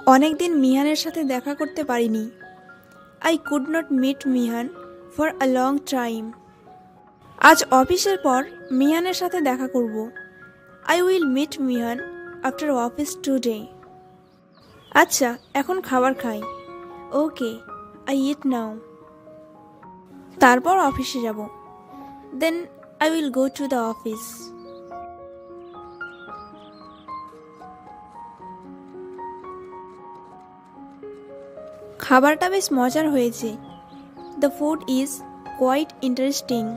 অনেকদিন মিহানের সাথে দেখা করতে পারিনি। I could not meet Mihan for a long time. আজ অফিসের পর মিহানের সাথে দেখা করব। I will meet Mihan after office today. আচ্ছা, এখন খাবার খাই। Okay, I eat now. তারপর অফিসে যাব। Then I will go to the office. খাবারটা বেশ মজার হয়েছে। The food is quite interesting.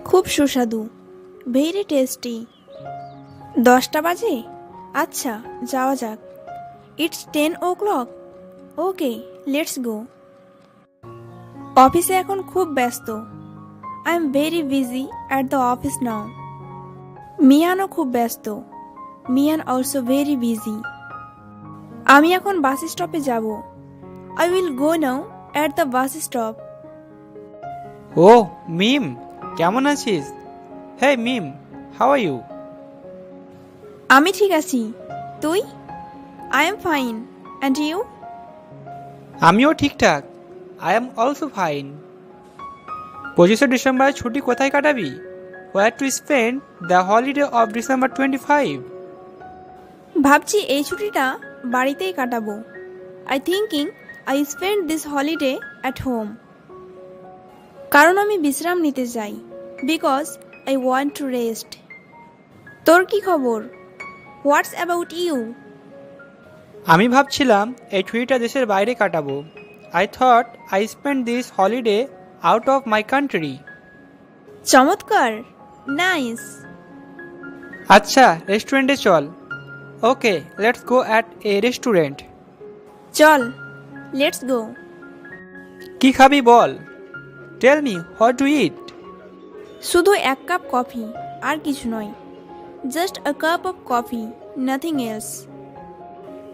খুব সুস্বাদু, ভেরি টেস্টি। 10টা বাজে? আচ্ছা, যাওয়া যাক। It's 10 o'clock। Okay, let's go. অফিসে এখন খুব ব্যস্ত। I am very busy at the office now. মিয়ানও খুব ব্যস্ত। Mian also very busy. আমি এখন বাস স্টপে যাব। I will go now at the bus stop. ও মিম, কেমন আছিস? Hey Mim, how are you? আমি ঠিক আছি। তুই? I am fine. And you? আমিও ঠিকঠাক। I am also fine. 25শে ডিসেম্বরের ছুটি কোথায় কাটাবি? Where to spend the holiday of December 25? ভাবছি এই ছুটিটা বাড়িতেই কাটাবো। I thinking I spend this holiday at home. কারণ আমি বিশ্রাম নিতে চাই। Because I want to rest. তোর কি খবর? What's about you? আমি ভাবছিলাম এই ছুটিটা দেশের বাইরে কাটাবো। I thought I spend this holiday out of my country. চমৎকার, নাইস। আচ্ছা, রেস্টুরেন্টে চল। Okay, let's go at a restaurant. চল, লেটস গো। কি খাবি বল? Tell me what to eat. শুধু 1 কাপ কফি, আর কিছু নয়। Just a cup of coffee, nothing else.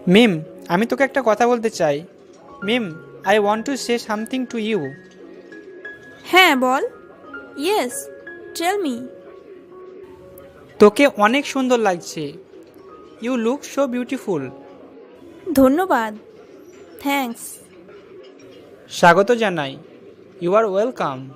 Mim, আমি তোকে একটা কথা বলতে চাই। Mim, I want to say something to you. হ্যাঁ, বল। Yes, tell me. তোকে অনেক সুন্দর লাগছে। You look so beautiful. ধন্যবাদ। থ্যাঙ্কস। স্বাগত জানাই। You are welcome.